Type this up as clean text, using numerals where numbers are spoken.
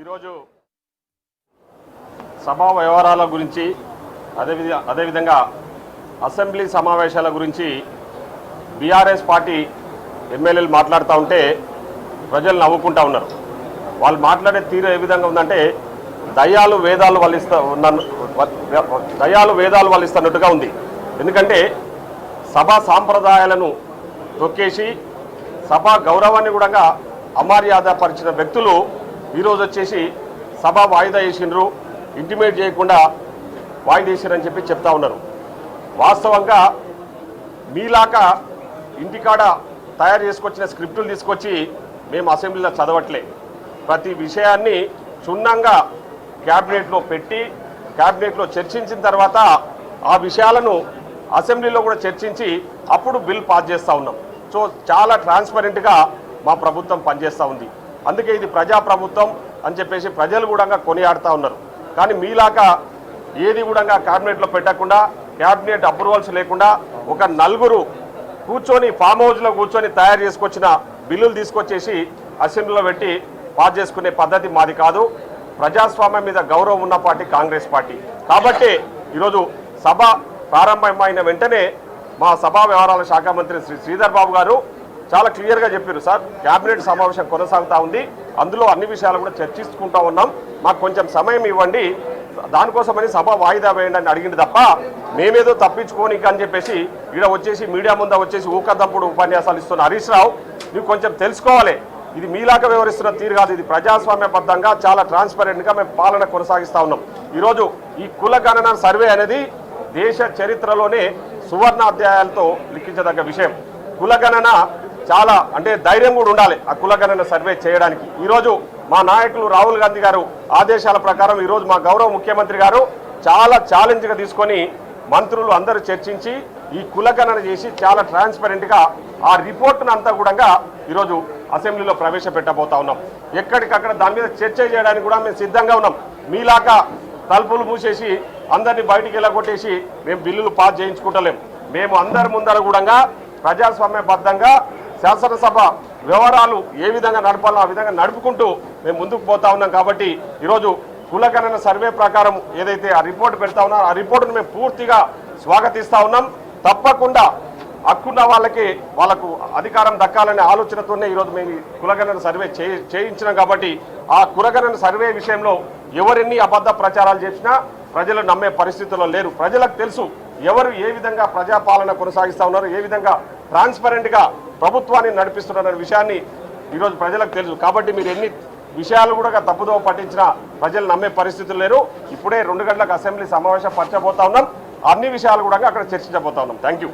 ఈరోజు సభా వ్యవహారాల గురించి అదేవిధంగా అసెంబ్లీ సమావేశాల గురించి బీఆర్ఎస్ పార్టీ ఎమ్మెల్యేలు మాట్లాడుతూ ఉంటే ప్రజలు నవ్వుకుంటూ ఉన్నారు. వాళ్ళు మాట్లాడే తీరు ఏ విధంగా ఉందంటే దయ్యాలు వేదాలు వల్లిస్తున్నట్టుగా ఉంది. ఎందుకంటే సభా సాంప్రదాయాలను తొక్కేసి సభా గౌరవాన్ని కూడా అమర్యాదపరిచిన వ్యక్తులు ఈరోజు వచ్చేసి సభ వాయిదా వేసినారు, ఇంటిమేట్ చేయకుండా వాయిదా వేసిరని చెప్పి చెప్తా ఉన్నారు. వాస్తవంగా మీలాగా ఇంటికాడ తయారు చేసుకొచ్చిన స్క్రిప్టులు తీసుకొచ్చి మేము అసెంబ్లీలో చదవట్లే. ప్రతి విషయాన్ని క్షుణ్ణంగా క్యాబినెట్లో పెట్టి క్యాబినెట్లో చర్చించిన తర్వాత ఆ విషయాలను అసెంబ్లీలో కూడా చర్చించి అప్పుడు బిల్ పాస్ చేస్తూ ఉన్నాం. సో చాలా ట్రాన్స్పరెంట్గా మా ప్రభుత్వం పనిచేస్తూ ఉంది. అందుకే ఇది ప్రజాప్రభుత్వం అని చెప్పేసి ప్రజలు కూడా కొనియాడుతూ ఉన్నారు. కానీ మీలాగా ఏది కూడా క్యాబినెట్లో పెట్టకుండా క్యాబినెట్ అప్రూవల్స్ లేకుండా ఒక నలుగురు కూర్చొని ఫామ్ హౌస్లో కూర్చొని తయారు చేసుకొచ్చిన బిల్లులు తీసుకొచ్చేసి అసెంబ్లీలో పెట్టి పాస్ చేసుకునే పద్ధతి మాది కాదు. ప్రజాస్వామ్యం మీద గౌరవం ఉన్న పార్టీ కాంగ్రెస్ పార్టీ. కాబట్టి ఈరోజు సభ ప్రారంభమైన వెంటనే మా సభా వ్యవహారాల శాఖ మంత్రి శ్రీ శ్రీధర్ బాబు గారు చాలా క్లియర్గా చెప్పారు. సార్, క్యాబినెట్ సమావేశం కొనసాగుతూ ఉంది, అందులో అన్ని విషయాలు కూడా చర్చించుకుంటూ ఉన్నాం, మాకు కొంచెం సమయం ఇవ్వండి, దానికోసమని సభ వాయిదా వేయండి అని అడిగింది తప్ప మేమేదో తప్పించుకోనిక అని చెప్పేసి ఈడ వచ్చేసి మీడియా ముందు వచ్చేసి ఊకదంపుడు ఉపన్యాసాలు ఇస్తున్న హరీష్ రావు, నువ్వు కొంచెం తెలుసుకోవాలి, ఇది మీలాగా వ్యవహరిస్తున్న తీరు కాదు, ఇది ప్రజాస్వామ్యబద్ధంగా చాలా ట్రాన్స్పరెంట్గా మేము పాలన కొనసాగిస్తూ ఉన్నాం. ఈరోజు ఈ కుల గణన సర్వే అనేది దేశ చరిత్రలోనే సువర్ణ అధ్యాయాలతో లిఖించదగ్గ విషయం. కులగణన చాలా అంటే ధైర్యం కూడా ఉండాలి ఆ కులగణన సర్వే చేయడానికి. ఈరోజు మా నాయకులు రాహుల్ గాంధీ గారు ఆదేశాల ప్రకారం ఈరోజు మా గౌరవ ముఖ్యమంత్రి గారు చాలా ఛాలెంజ్గా తీసుకొని మంత్రులు అందరూ చర్చించి ఈ కులగణన చేసి చాలా ట్రాన్స్పరెంట్గా ఆ రిపోర్ట్ను అంతా కూడా ఈరోజు అసెంబ్లీలో ప్రవేశపెట్టబోతా ఉన్నాం. ఎక్కడికక్కడ దాని మీద చర్చ చేయడానికి కూడా మేము సిద్ధంగా ఉన్నాం. మీలాగా తలుపులు మూసేసి అందరినీ బయటికి వెళ్ళగొట్టేసి మేము బిల్లులు పాస్ చేయించుకుంటలేం. మేము అందరి ముందర కూడా ప్రజాస్వామ్యబద్ధంగా శాసనసభ వ్యవహారాలు ఏ విధంగా నడపాలో ఆ విధంగా నడుపుకుంటూ మేము ముందుకు పోతా ఉన్నాం. కాబట్టి ఈరోజు కులగణన సర్వే ప్రకారం ఏదైతే ఆ రిపోర్ట్ పెడతా ఉన్నారో ఆ రిపోర్టును మేము పూర్తిగా స్వాగతిస్తూ ఉన్నాం. తప్పకుండా హక్కున్న వాళ్ళకు అధికారం దక్కాలనే ఆలోచనతోనే ఈరోజు మేము కులగణన సర్వే చేయించినాం. కాబట్టి ఆ కులగణన సర్వే విషయంలో ఎవరెన్ని అబద్ధ ప్రచారాలు చేసినా ప్రజలు నమ్మే పరిస్థితుల్లో లేరు. ప్రజలకు తెలుసు ఎవరు ఏ విధంగా ప్రజాపాలన కొనసాగిస్తూ ఉన్నారు, ఏ విధంగా ట్రాన్స్పరెంట్గా ప్రభుత్వాన్ని నడిపిస్తున్నారనే విషయాన్ని ఈరోజు ప్రజలకు తెలుసు. కాబట్టి మీరు ఎన్ని విషయాలు కూడా తప్పుదోవ పట్టించినా ప్రజలు నమ్మే పరిస్థితులు లేరు. ఇప్పుడే 2 గంటలకు అసెంబ్లీ సమావేశం పరచబోతా ఉన్నాం. అన్ని విషయాలు కూడా అక్కడ చర్చించబోతా ఉన్నాం. Thank you.